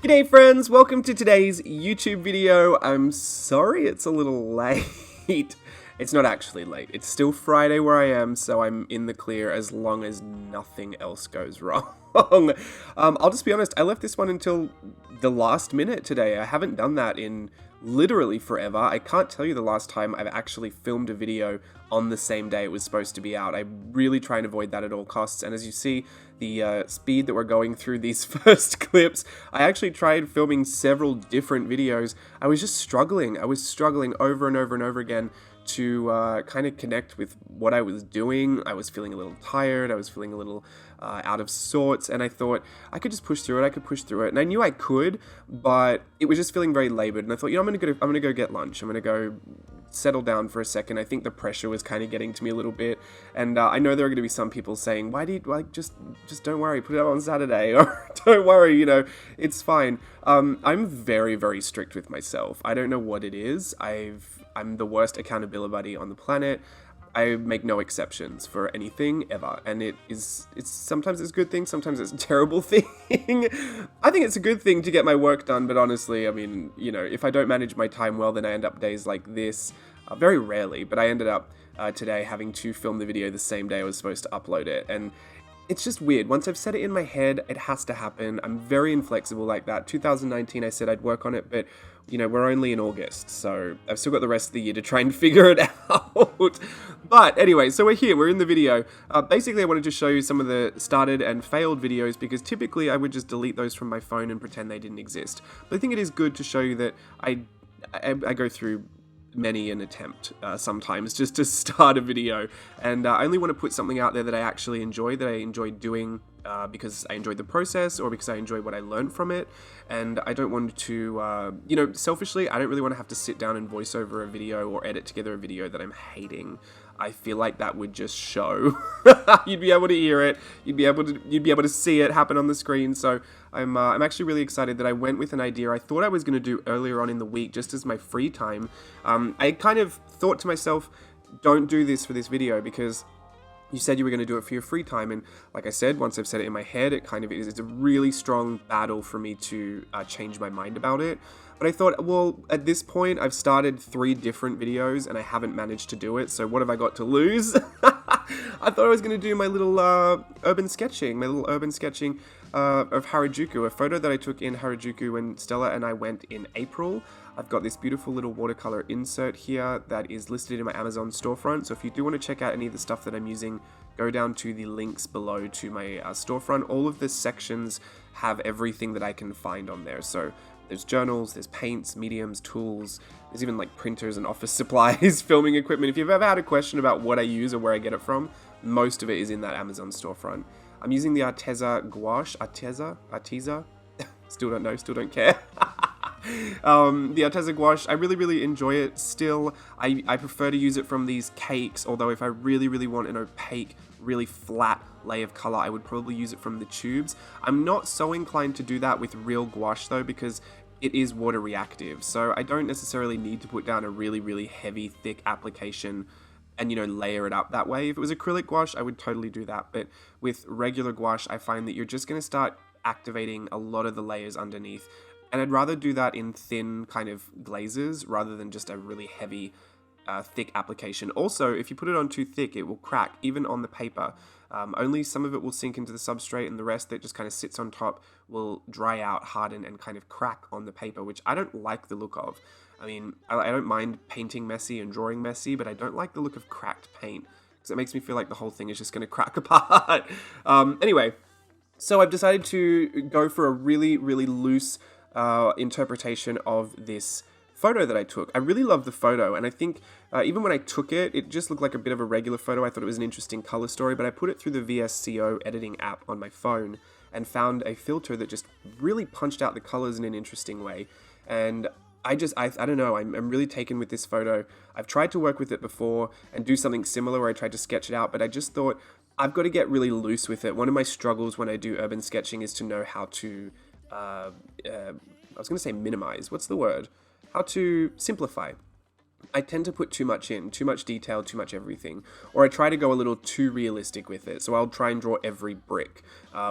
G'day friends, welcome to today's YouTube video. I'm sorry it's a little late. It's not actually late. It's still Friday where I am, so I'm in the clear as long as nothing else goes wrong. I'll just be honest, I left this one until the last minute today. I haven't done that in literally forever. I can't tell you the last time I've actually filmed a video on the same day it was supposed to be out. I really try and avoid that at all costs, and as you see, the speed that we're going through these first clips, I actually tried filming several different videos. I was just struggling. I was struggling over and over and over again to kind of connect with what I was doing. I was feeling a little tired. I was feeling a little out of sorts, and I thought I could just push through it. I could push through it, and I knew I could, but it was just feeling very labored. And I thought, you know, I'm gonna go get lunch. I'm gonna go settle down for a second. I think the pressure was kind of getting to me a little bit, and I know there are going to be some people saying, "Why do you like just don't worry, put it up on Saturday," or "Don't worry, you know, it's fine." I'm very, very strict with myself. I don't know what it is. I'm the worst accountability buddy on the planet. I make no exceptions for anything ever, and it's sometimes it's a good thing, sometimes it's a terrible thing. I think it's a good thing to get my work done, but honestly, I mean, you know, if I don't manage my time well, then I end up days like this. Very rarely, but I ended up today having to film the video the same day I was supposed to upload it, and it's just weird. Once I've set it in my head, it has to happen. I'm very inflexible like that. 2019, I said I'd work on it, but, you know, we're only in August, so I've still got the rest of the year to try and figure it out. But anyway, so we're here, we're in the video. Basically, I wanted to show you some of the started and failed videos, because typically I would just delete those from my phone and pretend they didn't exist. But I think it is good to show you that I go through many an attempt sometimes just to start a video, and I only want to put something out there that I actually enjoy, that I enjoy doing because I enjoyed the process or because I enjoy what I learned from it. And I don't want to, you know, selfishly, I don't really want to have to sit down and voice over a video or edit together a video that I'm hating. I feel like that would just show. You'd be able to hear it. You'd be able to see it happen on the screen. So I'm actually really excited that I went with an idea I thought I was going to do earlier on in the week, just as my free time. I kind of thought to myself, don't do this for this video, because you said you were going to do it for your free time, and like I said, once I've said it in my head, it kind of is. It's a really strong battle for me to change my mind about it. But I thought, well, at this point, I've started 3 different videos, and I haven't managed to do it, so what have I got to lose? I thought I was going to do my little urban sketching of Harajuku, a photo that I took in Harajuku when Stella and I went in April. I've got this beautiful little watercolor insert here that is listed in my Amazon storefront, so if you do want to check out any of the stuff that I'm using, go down to the links below to my storefront. All of the sections have everything that I can find on there, so there's journals, there's paints, mediums, tools, there's even like printers and office supplies, filming equipment. If you've ever had a question about what I use or where I get it from, most of it is in that Amazon storefront. I'm using the Gouache, Arteza, still don't know, still don't care. The Arteza Gouache, I really, really enjoy it still. I prefer to use it from these cakes, although if I really, really want an opaque, really flat lay of color, I would probably use it from the tubes. I'm not so inclined to do that with real gouache though, because it is water reactive, so I don't necessarily need to put down a really, really heavy, thick application and, you know, layer it up that way. If it was acrylic gouache, I would totally do that, but with regular gouache, I find that you're just going to start activating a lot of the layers underneath, and I'd rather do that in thin kind of glazes rather than just a really heavy, thick application. Also, if you put it on too thick, it will crack, even on the paper. Only some of it will sink into the substrate, and the rest that just kind of sits on top will dry out, harden, and kind of crack on the paper, which I don't like the look of. I mean, I don't mind painting messy and drawing messy, but I don't like the look of cracked paint, because it makes me feel like the whole thing is just going to crack apart. Anyway, so I've decided to go for a really, really loose interpretation of this photo that I took. I really love the photo, and I think even when I took it, it just looked like a bit of a regular photo. I thought it was an interesting color story, but I put it through the VSCO editing app on my phone and found a filter that just really punched out the colors in an interesting way. And I don't know, I'm really taken with this photo. I've tried to work with it before and do something similar where I tried to sketch it out, but I just thought I've got to get really loose with it. One of my struggles when I do urban sketching is to know how to, I was going to say minimize. What's the word? How to simplify. I tend to put too much in, too much detail, too much everything, or I try to go a little too realistic with it. So I'll try and draw every brick,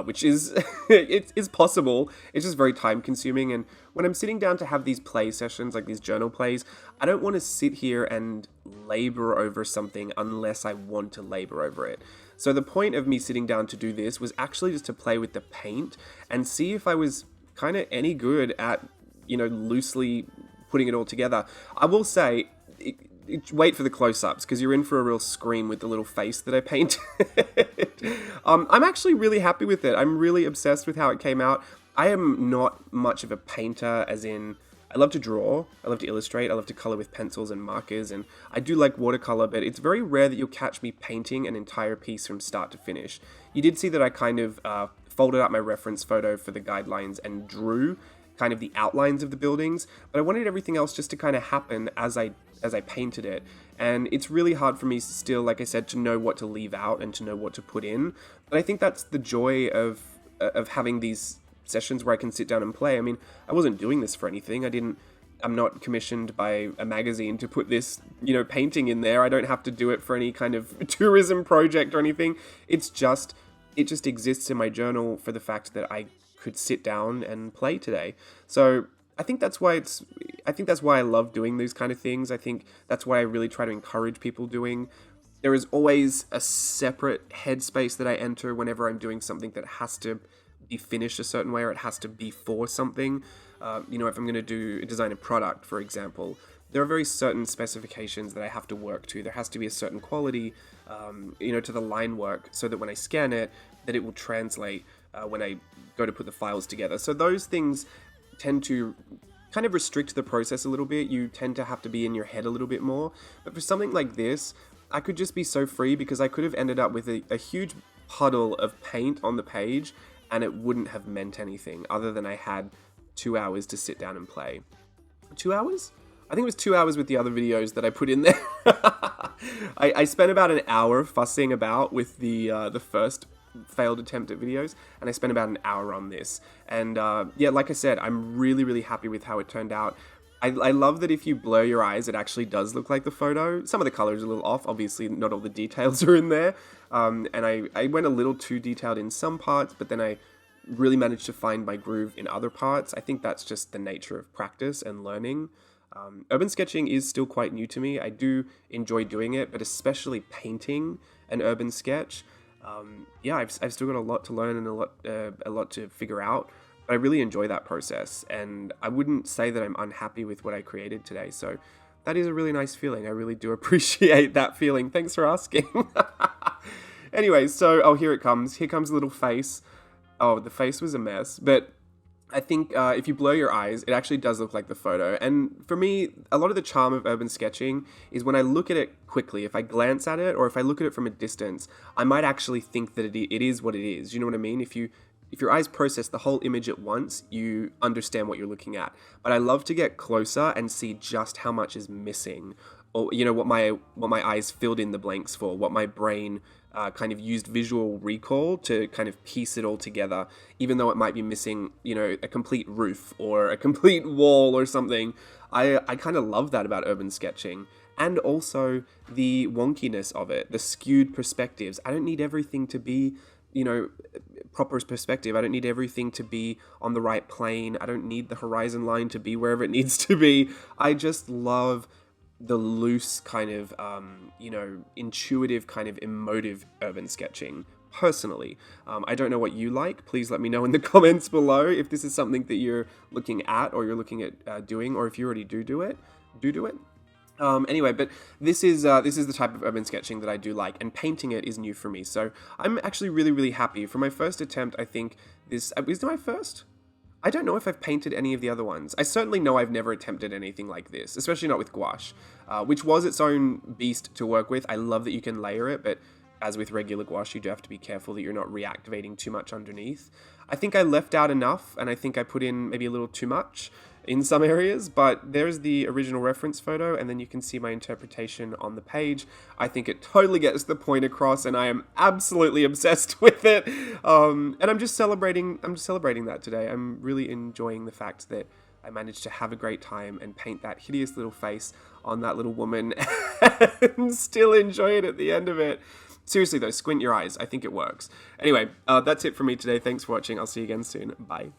which is it's possible. It's just very time consuming. And when I'm sitting down to have these play sessions, like these journal plays, I don't want to sit here and labor over something unless I want to labor over it. So the point of me sitting down to do this was actually just to play with the paint and see if I was kind of any good at, loosely putting it all together. I will say, wait for the close-ups, because you're in for a real scream with the little face that I painted. I'm actually really happy with it. I'm really obsessed with how it came out. I am not much of a painter, as in, I love to draw, I love to illustrate, I love to color with pencils and markers, and I do like watercolor, but it's very rare that you'll catch me painting an entire piece from start to finish. You did see that I kind of folded up my reference photo for the guidelines and drew kind of the outlines of the buildings, but I wanted everything else just to kind of happen as I painted it. And it's really hard for me still, like I said, to know what to leave out and to know what to put in. But I think that's the joy of having these sessions where I can sit down and play. I mean, I wasn't doing this for anything. I'm not commissioned by a magazine to put this, painting in there. I don't have to do it for any kind of tourism project or anything. It just exists in my journal for the fact that I could sit down and play today. So I think that's why I love doing these kind of things. I think that's why I really try to encourage people doing. There is always a separate headspace that I enter whenever I'm doing something that has to be finished a certain way, or it has to be for something. If I'm going to design a product, for example, there are very certain specifications that I have to work to. There has to be a certain quality, to the line work, so that when I scan it, that it will translate when I go to put the files together. So those things tend to kind of restrict the process a little bit. You tend to have to be in your head a little bit more. But for something like this, I could just be so free, because I could have ended up with a huge puddle of paint on the page, and it wouldn't have meant anything other than I had 2 hours to sit down and play. 2 hours? I think it was 2 hours with the other videos that I put in there. I spent about an hour fussing about with the first failed attempt at videos, and I spent about an hour on this. And like I said, I'm really, really happy with how it turned out. I love that if you blur your eyes, it actually does look like the photo. Some of the colors are a little off. Obviously, not all the details are in there. And I went a little too detailed in some parts, but then I really managed to find my groove in other parts. I think that's just the nature of practice and learning. Urban sketching is still quite new to me. I do enjoy doing it, but especially painting an urban sketch. I've still got a lot to learn and a lot to figure out, but I really enjoy that process, and I wouldn't say that I'm unhappy with what I created today. So that is a really nice feeling. I really do appreciate that feeling. Thanks for asking. Anyway, so here it comes. Here comes the little face. Oh, the face was a mess, but I think if you blur your eyes, it actually does look like the photo. And for me, a lot of the charm of urban sketching is when I look at it quickly. If I glance at it, or if I look at it from a distance, I might actually think that it is what it is. You know what I mean? If your eyes process the whole image at once, you understand what you're looking at. But I love to get closer and see just how much is missing, or what my eyes filled in the blanks for, what my brain kind of used visual recall to kind of piece it all together, even though it might be missing, a complete roof or a complete wall or something. I kind of love that about urban sketching. And also the wonkiness of it, the skewed perspectives. I don't need everything to be, proper perspective. I don't need everything to be on the right plane. I don't need the horizon line to be wherever it needs to be. I just love the loose kind of, intuitive kind of emotive urban sketching, personally. I don't know what you like. Please let me know in the comments below if this is something that you're looking at, or you're looking at doing, or if you already do it. Anyway, but this is the type of urban sketching that I do like, and painting it is new for me. So I'm actually really, really happy. For my first attempt, I think this is my first. I don't know if I've painted any of the other ones. I certainly know I've never attempted anything like this, especially not with gouache, which was its own beast to work with. I love that you can layer it, but as with regular gouache, you do have to be careful that you're not reactivating too much underneath. I think I left out enough, and I think I put in maybe a little too much in some areas, but there's the original reference photo, and then you can see my interpretation on the page. I think it totally gets the point across, and I am absolutely obsessed with it. And I'm just celebrating that today. I'm really enjoying the fact that I managed to have a great time and paint that hideous little face on that little woman and still enjoy it at the end of it. Seriously though, squint your eyes. I think it works. Anyway, that's it from me today. Thanks for watching. I'll see you again soon. Bye.